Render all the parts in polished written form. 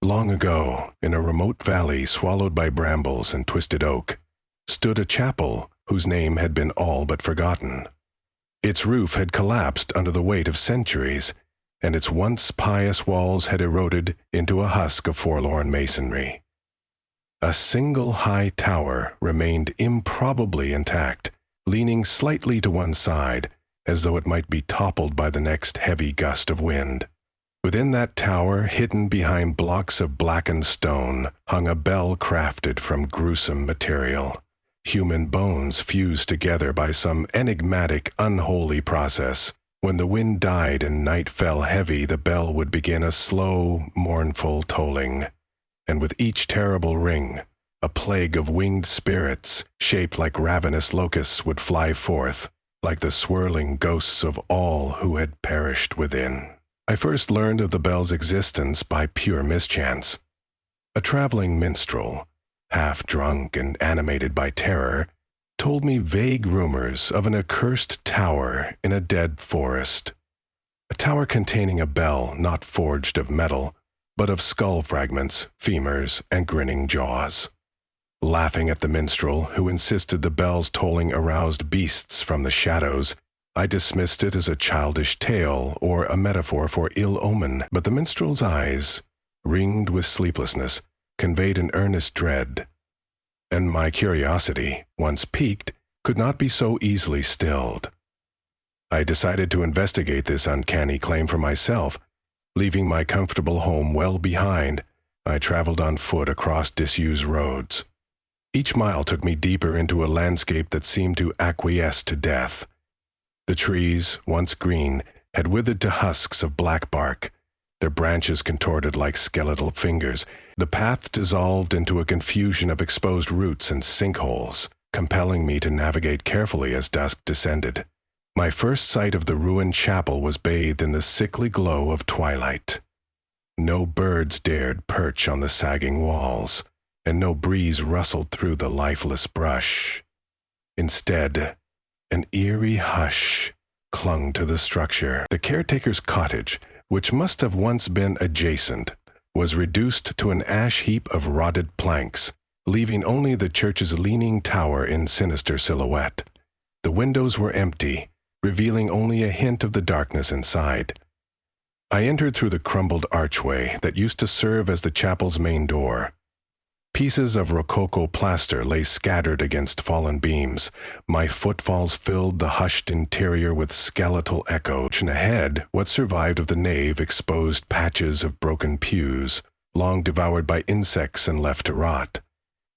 Long ago, in a remote valley swallowed by brambles and twisted oak, stood a chapel whose name had been all but forgotten. Its roof had collapsed under the weight of centuries, and its once pious walls had eroded into a husk of forlorn masonry. A single high tower remained improbably intact, leaning slightly to one side, as though it might be toppled by the next heavy gust of wind. Within that tower, hidden behind blocks of blackened stone, hung a bell crafted from gruesome material. Human bones fused together by some enigmatic, unholy process. When the wind died and night fell heavy, the bell would begin a slow, mournful tolling. And with each terrible ring, a plague of winged spirits, shaped like ravenous locusts, would fly forth, like the swirling ghosts of all who had perished within. I first learned of the bell's existence by pure mischance. A traveling minstrel, half drunk and animated by terror, told me vague rumors of an accursed tower in a dead forest. A tower containing a bell not forged of metal, but of skull fragments, femurs, and grinning jaws. Laughing at the minstrel, who insisted the bell's tolling aroused beasts from the shadows, I dismissed it as a childish tale or a metaphor for ill omen, but the minstrel's eyes, ringed with sleeplessness, conveyed an earnest dread, and my curiosity, once piqued, could not be so easily stilled. I decided to investigate this uncanny claim for myself. Leaving my comfortable home well behind, I traveled on foot across disused roads. Each mile took me deeper into a landscape that seemed to acquiesce to death. The trees, once green, had withered to husks of black bark, their branches contorted like skeletal fingers. The path dissolved into a confusion of exposed roots and sinkholes, compelling me to navigate carefully as dusk descended. My first sight of the ruined chapel was bathed in the sickly glow of twilight. No birds dared perch on the sagging walls, and no breeze rustled through the lifeless brush. Instead, an eerie hush clung to the structure. The caretaker's cottage, which must have once been adjacent, was reduced to an ash heap of rotted planks, leaving only the church's leaning tower in sinister silhouette. The windows were empty, revealing only a hint of the darkness inside. I entered through the crumbled archway that used to serve as the chapel's main door. Pieces of rococo plaster lay scattered against fallen beams. My footfalls filled the hushed interior with skeletal echo, and ahead, what survived of the nave exposed patches of broken pews, long devoured by insects and left to rot.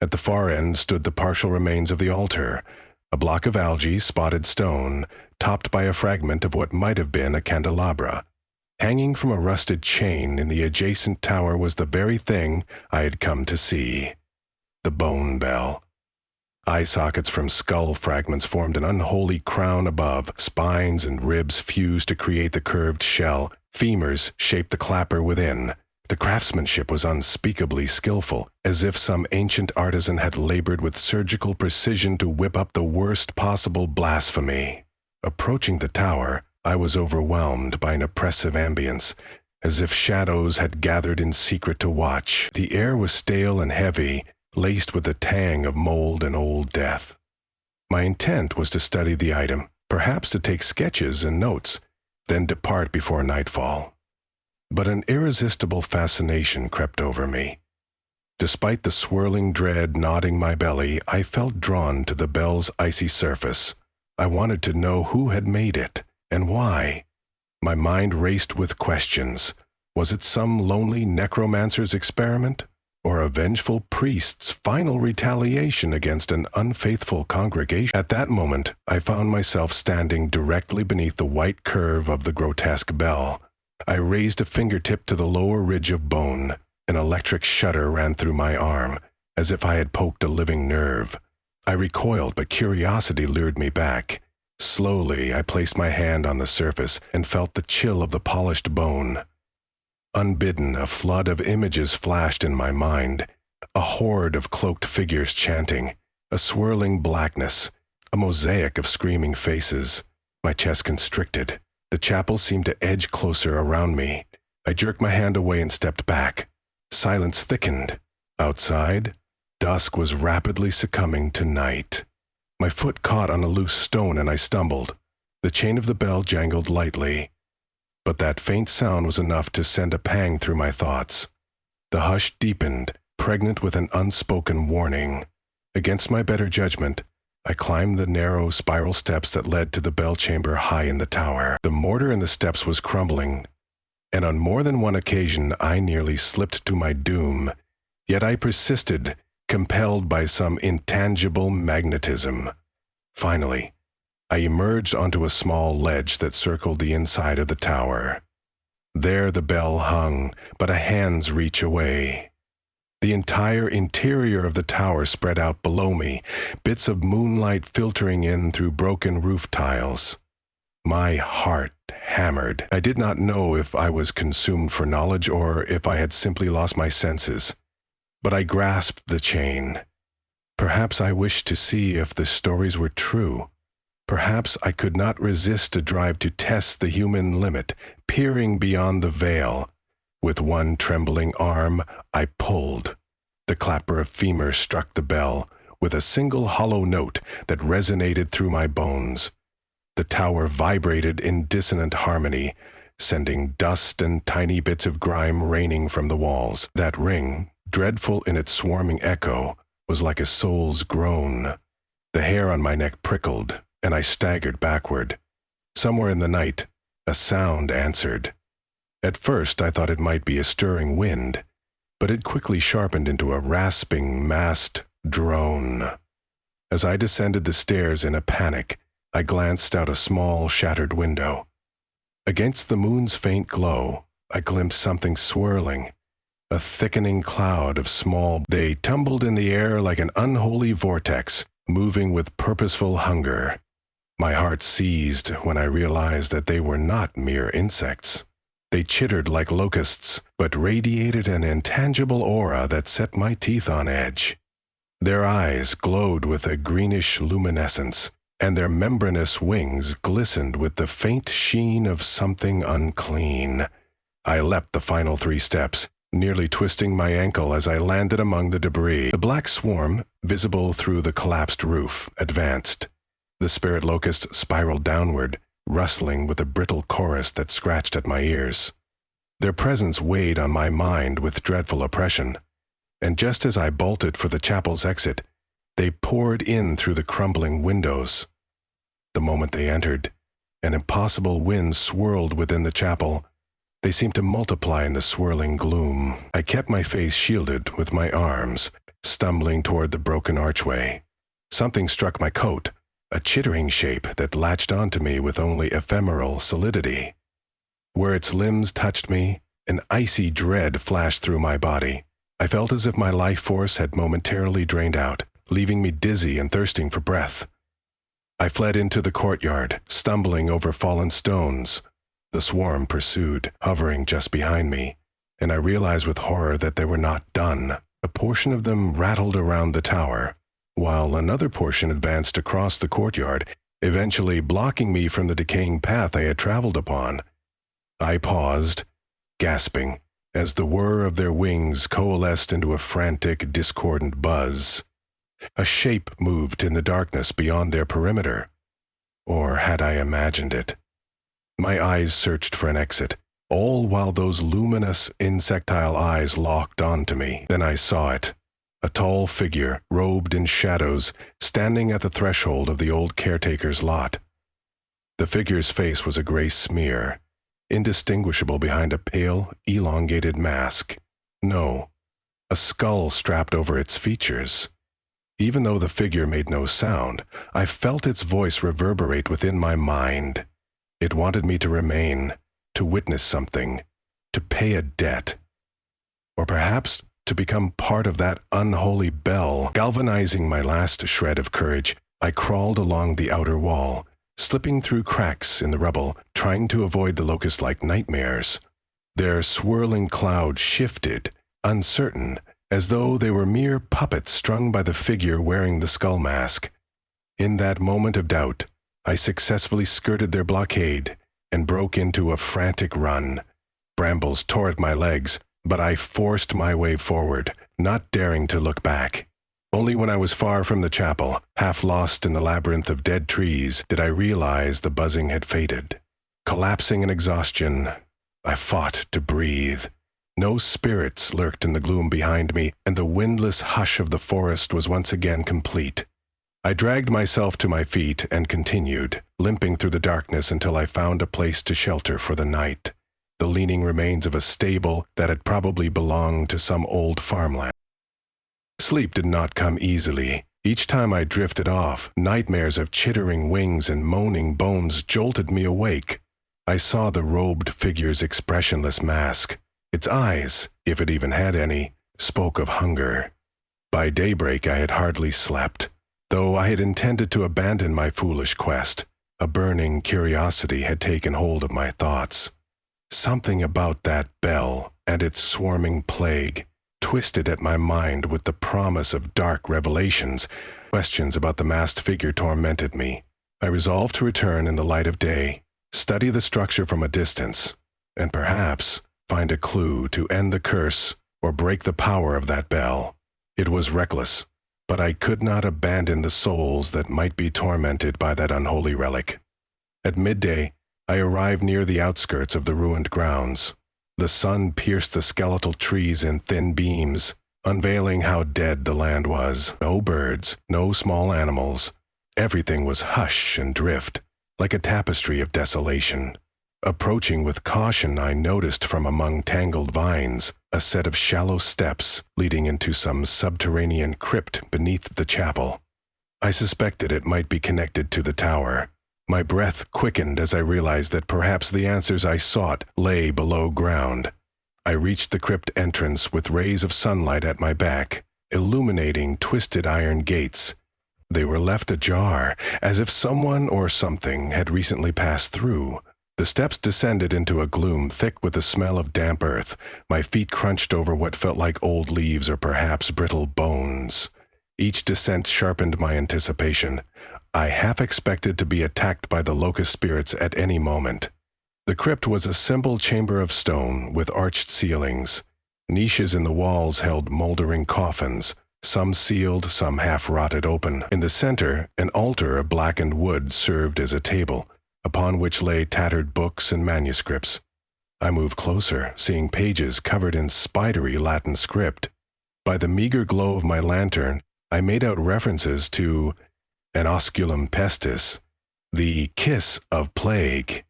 At the far end stood the partial remains of the altar, a block of algae, spotted stone, topped by a fragment of what might have been a candelabra. Hanging from a rusted chain in the adjacent tower was the very thing I had come to see: the bone bell. Eye sockets from skull fragments formed an unholy crown above. Spines and ribs fused to create the curved shell. Femurs shaped the clapper within. The craftsmanship was unspeakably skillful, as if some ancient artisan had labored with surgical precision to whip up the worst possible blasphemy. Approaching the tower, I was overwhelmed by an oppressive ambience, as if shadows had gathered in secret to watch. The air was stale and heavy, laced with the tang of mold and old death. My intent was to study the item, perhaps to take sketches and notes, then depart before nightfall. But an irresistible fascination crept over me. Despite the swirling dread gnawing my belly, I felt drawn to the bell's icy surface. I wanted to know who had made it, and why. My mind raced with questions. Was it some lonely necromancer's experiment, or a vengeful priest's final retaliation against an unfaithful congregation? At that moment, I found myself standing directly beneath the white curve of the grotesque bell. I raised a fingertip to the lower ridge of bone. An electric shudder ran through my arm, as if I had poked a living nerve. I recoiled, but curiosity lured me back. Slowly, I placed my hand on the surface and felt the chill of the polished bone. Unbidden, a flood of images flashed in my mind. A horde of cloaked figures chanting, a swirling blackness, a mosaic of screaming faces. My chest constricted. The chapel seemed to edge closer around me. I jerked my hand away and stepped back. silence thickened. Outside, dusk was rapidly succumbing to night. My foot caught on a loose stone and I stumbled. The chain of the bell jangled lightly, but that faint sound was enough to send a pang through my thoughts. The hush deepened, pregnant with an unspoken warning. Against my better judgment, I climbed the narrow spiral steps that led to the bell chamber high in the tower. The mortar in the steps was crumbling, and on more than one occasion I nearly slipped to my doom. Yet I persisted, compelled by some intangible magnetism. Finally, I emerged onto a small ledge that circled the inside of the tower. There the bell hung, but a hand's reach away. The entire interior of the tower spread out below me, bits of moonlight filtering in through broken roof tiles. My heart hammered. I did not know if I was consumed for knowledge or if I had simply lost my senses. But I grasped the chain. Perhaps I wished to see if the stories were true. Perhaps I could not resist a drive to test the human limit, peering beyond the veil. With one trembling arm, I pulled. The clapper of femur struck the bell with a single hollow note that resonated through my bones. The tower vibrated in dissonant harmony, sending dust and tiny bits of grime raining from the walls. That ring, dreadful in its swarming echo, was like a soul's groan. The hair on my neck prickled, and I staggered backward. Somewhere in the night, a sound answered. At first I thought it might be a stirring wind, but it quickly sharpened into a rasping, massed drone. As I descended the stairs in a panic, I glanced out a small, shattered window. Against the moon's faint glow, I glimpsed something swirling, a thickening cloud of small. They tumbled in the air like an unholy vortex, moving with purposeful hunger. My heart seized when I realized that they were not mere insects. They chittered like locusts, but radiated an intangible aura that set my teeth on edge. Their eyes glowed with a greenish luminescence, and their membranous wings glistened with the faint sheen of something unclean. I leapt the final 3 steps, nearly twisting my ankle as I landed among the debris. The black swarm, visible through the collapsed roof, advanced. The spirit locust spiraled downward, rustling with a brittle chorus that scratched at my ears. Their presence weighed on my mind with dreadful oppression, and just as I bolted for the chapel's exit, they poured in through the crumbling windows. The moment they entered, an impossible wind swirled within the chapel. They seemed to multiply in the swirling gloom. I kept my face shielded with my arms, stumbling toward the broken archway. Something struck my coat, a chittering shape that latched onto me with only ephemeral solidity. Where its limbs touched me, an icy dread flashed through my body. I felt as if my life force had momentarily drained out, leaving me dizzy and thirsting for breath. I fled into the courtyard, stumbling over fallen stones. The swarm pursued, hovering just behind me, and I realized with horror that they were not done. A portion of them rattled around the tower, while another portion advanced across the courtyard, eventually blocking me from the decaying path I had traveled upon. I paused, gasping, as the whir of their wings coalesced into a frantic, discordant buzz. A shape moved in the darkness beyond their perimeter. Or had I imagined it? My eyes searched for an exit, all while those luminous, insectile eyes locked onto me. Then I saw it. A tall figure, robed in shadows, standing at the threshold of the old caretaker's lot. The figure's face was a gray smear, indistinguishable behind a pale, elongated mask. No, a skull strapped over its features. Even though the figure made no sound, I felt its voice reverberate within my mind. It wanted me to remain, to witness something, to pay a debt. Or perhaps to become part of that unholy bell. Galvanizing my last shred of courage, I crawled along the outer wall, slipping through cracks in the rubble, trying to avoid the locust-like nightmares. Their swirling cloud shifted, uncertain, as though they were mere puppets strung by the figure wearing the skull mask. In that moment of doubt, I successfully skirted their blockade and broke into a frantic run. Brambles tore at my legs, but I forced my way forward, not daring to look back. Only when I was far from the chapel, half lost in the labyrinth of dead trees, did I realize the buzzing had faded. Collapsing in exhaustion, I fought to breathe. No spirits lurked in the gloom behind me, and the windless hush of the forest was once again complete. I dragged myself to my feet and continued, limping through the darkness until I found a place to shelter for the night, the leaning remains of a stable that had probably belonged to some old farmland. Sleep did not come easily. Each time I drifted off, nightmares of chittering wings and moaning bones jolted me awake. I saw the robed figure's expressionless mask. Its eyes, if it even had any, spoke of hunger. By daybreak I had hardly slept. Though I had intended to abandon my foolish quest, a burning curiosity had taken hold of my thoughts. Something about that bell and its swarming plague twisted at my mind with the promise of dark revelations. Questions about the masked figure tormented me. I resolved to return in the light of day, study the structure from a distance, and perhaps find a clue to end the curse or break the power of that bell. It was reckless, but I could not abandon the souls that might be tormented by that unholy relic. At midday, I arrived near the outskirts of the ruined grounds. The sun pierced the skeletal trees in thin beams, unveiling how dead the land was. No birds, no small animals. Everything was hush and drift, like a tapestry of desolation. Approaching with caution, I noticed from among tangled vines a set of shallow steps leading into some subterranean crypt beneath the chapel. I suspected it might be connected to the tower. My breath quickened as I realized that perhaps the answers I sought lay below ground. I reached the crypt entrance with rays of sunlight at my back, illuminating twisted iron gates. They were left ajar, as if someone or something had recently passed through. The steps descended into a gloom thick with the smell of damp earth. My feet crunched over what felt like old leaves or perhaps brittle bones. Each descent sharpened my anticipation. I half expected to be attacked by the locust spirits at any moment. The crypt was a simple chamber of stone with arched ceilings. Niches in the walls held moldering coffins, some sealed, some half-rotted open. In the center, an altar of blackened wood served as a table, upon which lay tattered books and manuscripts. I moved closer, seeing pages covered in spidery Latin script. By the meager glow of my lantern, I made out references to an osculum pestis, the kiss of plague.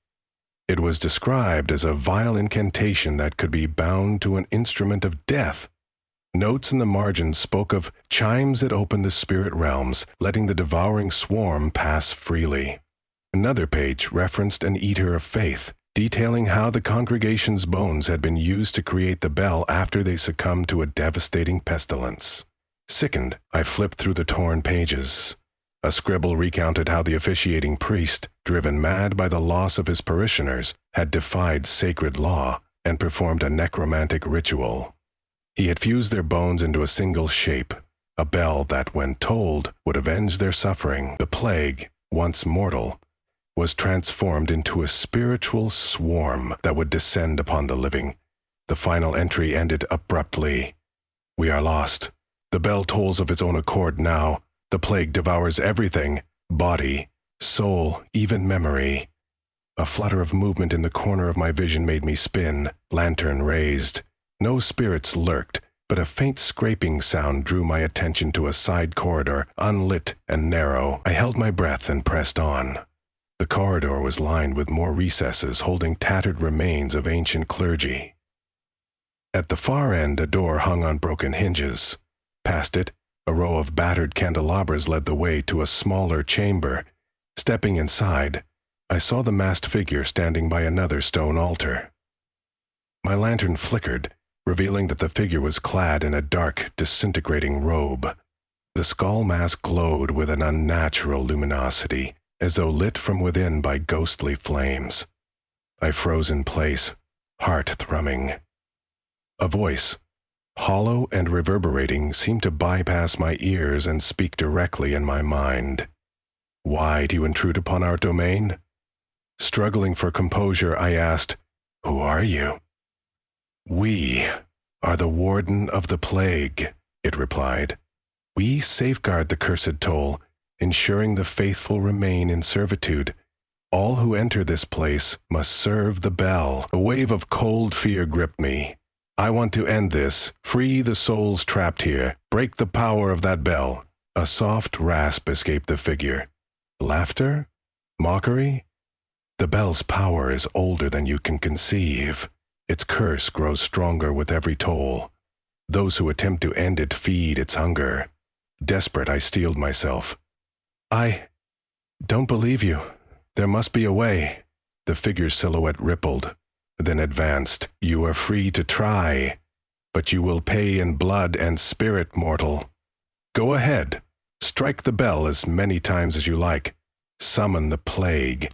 It was described as a vile incantation that could be bound to an instrument of death. Notes in the margins spoke of chimes that opened the spirit realms, letting the devouring swarm pass freely. Another page referenced an eater of faith, detailing how the congregation's bones had been used to create the bell after they succumbed to a devastating pestilence. Sickened, I flipped through the torn pages. A scribble recounted how the officiating priest, driven mad by the loss of his parishioners, had defied sacred law and performed a necromantic ritual. He had fused their bones into a single shape, a bell that, when tolled, would avenge their suffering. The plague, once mortal, was transformed into a spiritual swarm that would descend upon the living. The final entry ended abruptly. "We are lost. The bell tolls of its own accord now. The plague devours everything, body, soul, even memory." A flutter of movement in the corner of my vision made me spin, lantern raised. No spirits lurked, but a faint scraping sound drew my attention to a side corridor, unlit and narrow. I held my breath and pressed on. The corridor was lined with more recesses holding tattered remains of ancient clergy. At the far end, a door hung on broken hinges. Past it, a row of battered candelabras led the way to a smaller chamber. Stepping inside, I saw the masked figure standing by another stone altar. My lantern flickered, revealing that the figure was clad in a dark, disintegrating robe. The skull mask glowed with an unnatural luminosity, as though lit from within by ghostly flames. I froze in place, heart thrumming. A voice, hollow and reverberating, seemed to bypass my ears and speak directly in my mind. "Why do you intrude upon our domain?" Struggling for composure, I asked, "Who are you?" "We," are the warden of the plague," it replied. "We safeguard the cursed toll, ensuring the faithful remain in servitude. All who enter this place must serve the bell." A wave of cold fear gripped me. "I want to end this, free the souls trapped here, break the power of that bell." A soft rasp escaped the figure. Laughter? Mockery? "The bell's power is older than you can conceive. Its curse grows stronger with every toll. Those who attempt to end it feed its hunger." Desperate, I steeled myself. "I don't believe you. There must be a way." The figure's silhouette rippled, then advanced. "You are free to try, but you will pay in blood and spirit, mortal. Go ahead. Strike the bell as many times as you like. Summon the plague.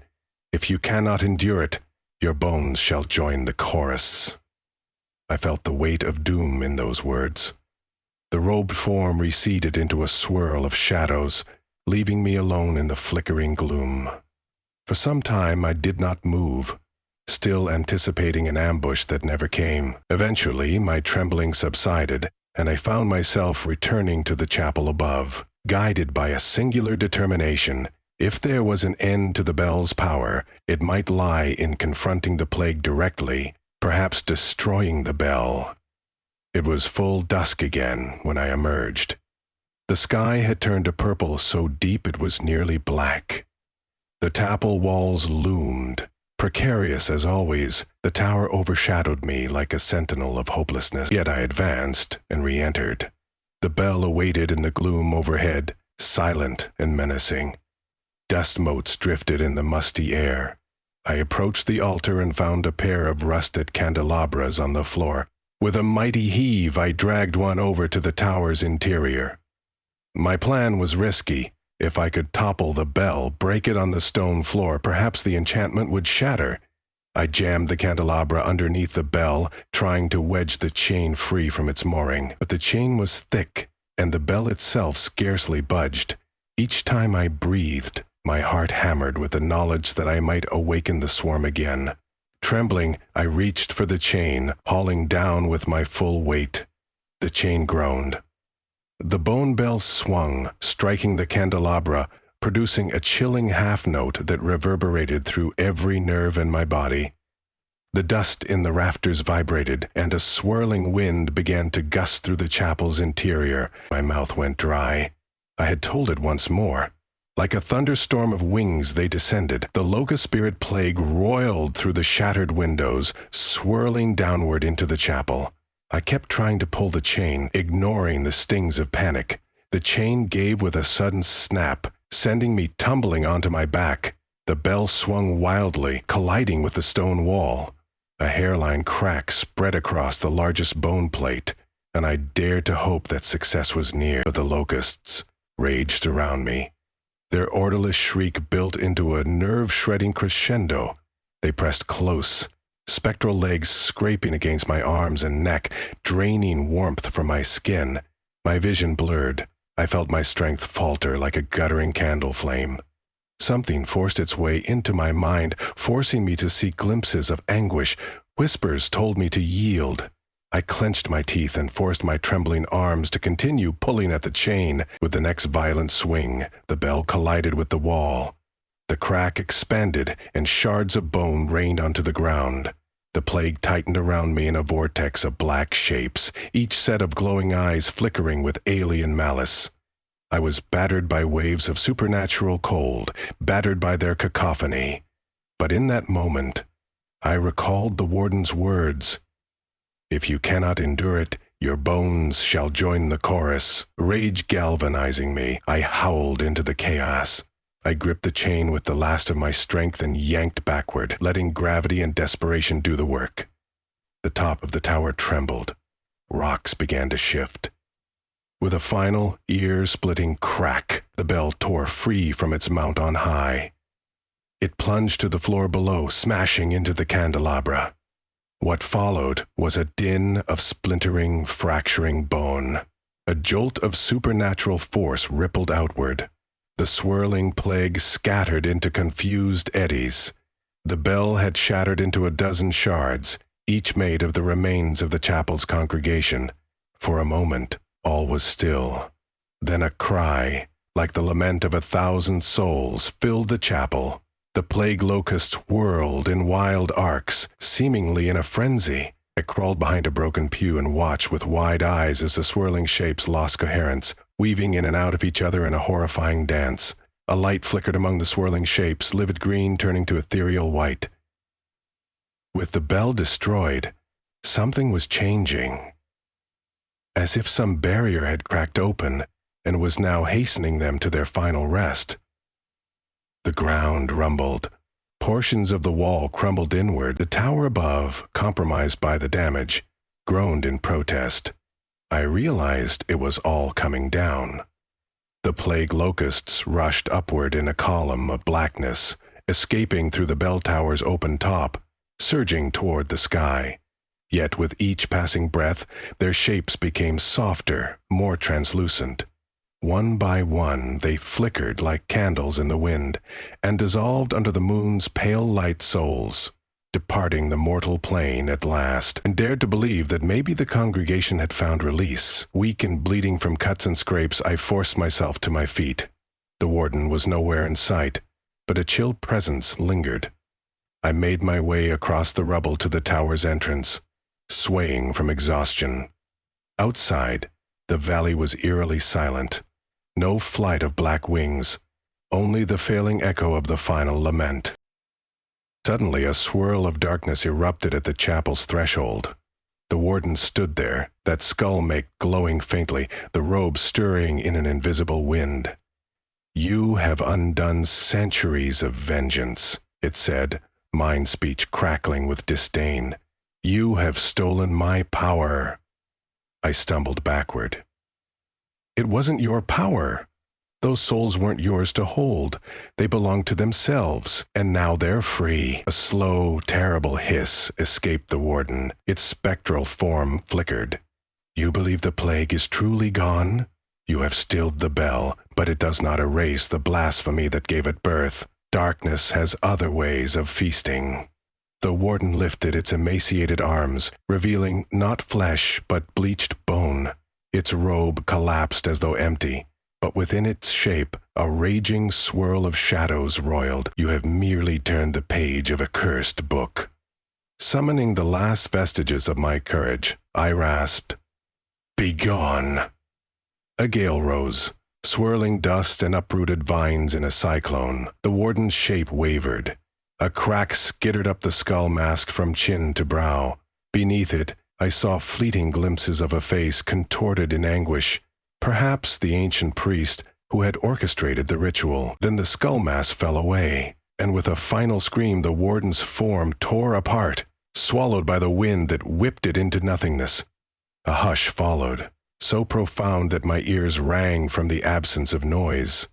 If you cannot endure it, your bones shall join the chorus." I felt the weight of doom in those words. The robed form receded into a swirl of shadows, leaving me alone in the flickering gloom. For some time I did not move, still anticipating an ambush that never came. Eventually, my trembling subsided, and I found myself returning to the chapel above, guided by a singular determination. If there was an end to the bell's power, it might lie in confronting the plague directly, perhaps destroying the bell. It was full dusk again when I emerged. The sky had turned a purple so deep it was nearly black. The chapel walls loomed. Precarious as always, the tower overshadowed me like a sentinel of hopelessness. Yet I advanced and re-entered. The bell awaited in the gloom overhead, silent and menacing. Dust motes drifted in the musty air. I approached the altar and found a pair of rusted candelabras on the floor. With a mighty heave, I dragged one over to the tower's interior. My plan was risky. If I could topple the bell, break it on the stone floor, perhaps the enchantment would shatter. I jammed the candelabra underneath the bell, trying to wedge the chain free from its mooring. But the chain was thick, and the bell itself scarcely budged. Each time I breathed, my heart hammered with the knowledge that I might awaken the swarm again. Trembling, I reached for the chain, hauling down with my full weight. The chain groaned. The bone bell swung, striking the candelabra, producing a chilling half-note that reverberated through every nerve in my body. The dust in the rafters vibrated, and a swirling wind began to gust through the chapel's interior. My mouth went dry. I had told it once more. Like a thunderstorm of wings they descended. The locust spirit plague roiled through the shattered windows, swirling downward into the chapel. I kept trying to pull the chain, ignoring the stings of panic. The chain gave with a sudden snap, sending me tumbling onto my back. The bell swung wildly, colliding with the stone wall. A hairline crack spread across the largest bone plate, and I dared to hope that success was near. But the locusts raged around me. Their orderless shriek built into a nerve-shredding crescendo. They pressed close, spectral legs scraping against my arms and neck, draining warmth from my skin. My vision blurred. I felt my strength falter like a guttering candle flame. Something forced its way into my mind, forcing me to see glimpses of anguish. Whispers told me to yield. I clenched my teeth and forced my trembling arms to continue pulling at the chain. With the next violent swing, the bell collided with the wall. The crack expanded, and shards of bone rained onto the ground. The plague tightened around me in a vortex of black shapes, each set of glowing eyes flickering with alien malice. I was battered by waves of supernatural cold, battered by their cacophony. But in that moment, I recalled the warden's words. "If you cannot endure it, your bones shall join the chorus." Rage galvanizing me, I howled into the chaos. I gripped the chain with the last of my strength and yanked backward, letting gravity and desperation do the work. The top of the tower trembled. Rocks began to shift. With a final, ear-splitting crack, the bell tore free from its mount on high. It plunged to the floor below, smashing into the candelabra. What followed was a din of splintering, fracturing bone. A jolt of supernatural force rippled outward. The swirling plague scattered into confused eddies. The bell had shattered into a dozen shards, each made of the remains of the chapel's congregation. For a moment, all was still. Then a cry, like the lament of 1,000 souls, filled the chapel. The plague locust whirled in wild arcs, seemingly in a frenzy. I crawled behind a broken pew and watched with wide eyes as the swirling shapes lost coherence, weaving in and out of each other in a horrifying dance. A light flickered among the swirling shapes, livid green turning to ethereal white. With the bell destroyed, something was changing. As if some barrier had cracked open and was now hastening them to their final rest. The ground rumbled. Portions of the wall crumbled inward. The tower above, compromised by the damage, groaned in protest. I realized it was all coming down. The plague locusts rushed upward in a column of blackness, escaping through the bell tower's open top, surging toward the sky. Yet with each passing breath, their shapes became softer, more translucent. One by one, they flickered like candles in the wind and dissolved under the moon's pale light souls, departing the mortal plane at last, and dared to believe that maybe the congregation had found release. Weak and bleeding from cuts and scrapes, I forced myself to my feet. The warden was nowhere in sight, but a chill presence lingered. I made my way across the rubble to the tower's entrance, swaying from exhaustion. Outside, the valley was eerily silent. No flight of black wings, only the failing echo of the final lament. Suddenly, a swirl of darkness erupted at the chapel's threshold. The warden stood there, that skull-make glowing faintly, the robe stirring in an invisible wind. "You have undone centuries of vengeance," it said, mind speech crackling with disdain. "You have stolen my power." I stumbled backward. "It wasn't your power. Those souls weren't yours to hold. They belonged to themselves, and now they're free." A slow, terrible hiss escaped the warden. Its spectral form flickered. "You believe the plague is truly gone? You have stilled the bell, but it does not erase the blasphemy that gave it birth. Darkness has other ways of feasting." The warden lifted its emaciated arms, revealing not flesh but bleached bone. Its robe collapsed as though empty, but within its shape a raging swirl of shadows roiled. "You have merely turned the page of a cursed book." Summoning the last vestiges of my courage, I rasped, "Begone!" A gale rose, swirling dust and uprooted vines in a cyclone. The warden's shape wavered. A crack skittered up the skull mask from chin to brow. Beneath it, I saw fleeting glimpses of a face contorted in anguish, perhaps the ancient priest who had orchestrated the ritual. Then the skull mask fell away, and with a final scream the warden's form tore apart, swallowed by the wind that whipped it into nothingness. A hush followed, so profound that my ears rang from the absence of noise.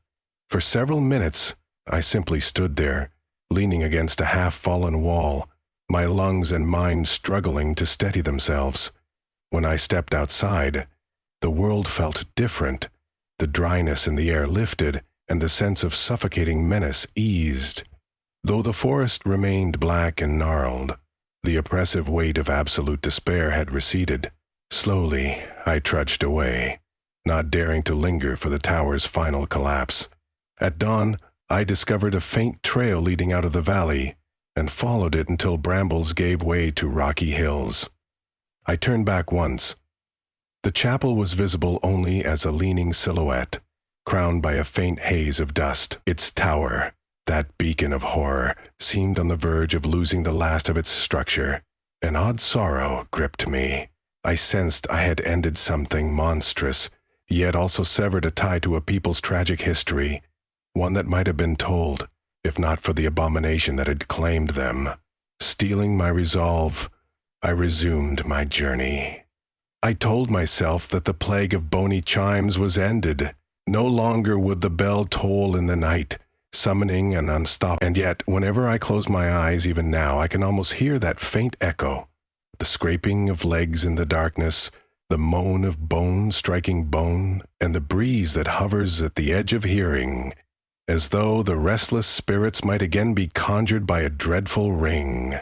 For several minutes, I simply stood there, leaning against a half-fallen wall, my lungs and mind struggling to steady themselves. When I stepped outside, the world felt different. The dryness in the air lifted, and the sense of suffocating menace eased. Though the forest remained black and gnarled, the oppressive weight of absolute despair had receded. Slowly, I trudged away, not daring to linger for the tower's final collapse. At dawn, I discovered a faint trail leading out of the valley, and followed it until brambles gave way to rocky hills. I turned back once. The chapel was visible only as a leaning silhouette, crowned by a faint haze of dust. Its tower, that beacon of horror, seemed on the verge of losing the last of its structure. An odd sorrow gripped me. I sensed I had ended something monstrous, yet also severed a tie to a people's tragic history, one that might have been told, if not for the abomination that had claimed them. Steeling my resolve, I resumed my journey. I told myself that the plague of bony chimes was ended. No longer would the bell toll in the night, summoning an unstoppable. And yet, whenever I close my eyes, even now, I can almost hear that faint echo, the scraping of legs in the darkness, the moan of bone striking bone, and the breeze that hovers at the edge of hearing, as though the restless spirits might again be conjured by a dreadful ring.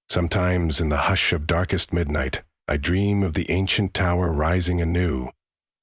Sometimes in the hush of darkest midnight, I dream of the ancient tower rising anew.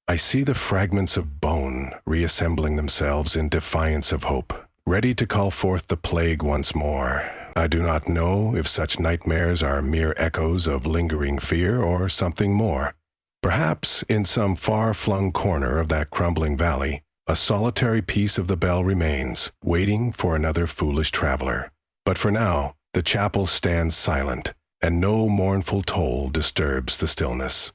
I see the fragments of bone reassembling themselves in defiance of hope, ready to call forth the plague once more. I do not know if such nightmares are mere echoes of lingering fear or something more. Perhaps in some far-flung corner of that crumbling valley, a solitary piece of the bell remains, waiting for another foolish traveler. But for now, the chapel stands silent, and no mournful toll disturbs the stillness.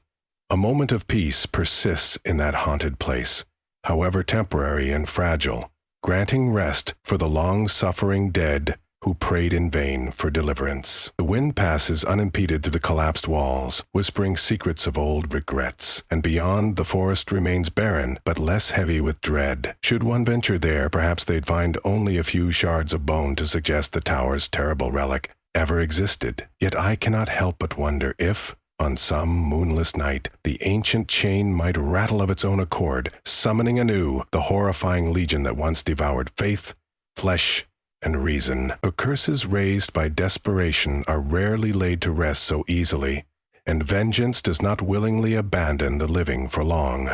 A moment of peace persists in that haunted place, however temporary and fragile, granting rest for the long-suffering dead who prayed in vain for deliverance. The wind passes unimpeded through the collapsed walls, whispering secrets of old regrets, and beyond the forest remains barren, but less heavy with dread. Should one venture there, perhaps they'd find only a few shards of bone to suggest the tower's terrible relic ever existed. Yet I cannot help but wonder if, on some moonless night, the ancient chain might rattle of its own accord, summoning anew the horrifying legion that once devoured faith, flesh, and reason. The curses raised by desperation are rarely laid to rest so easily, and vengeance does not willingly abandon the living for long.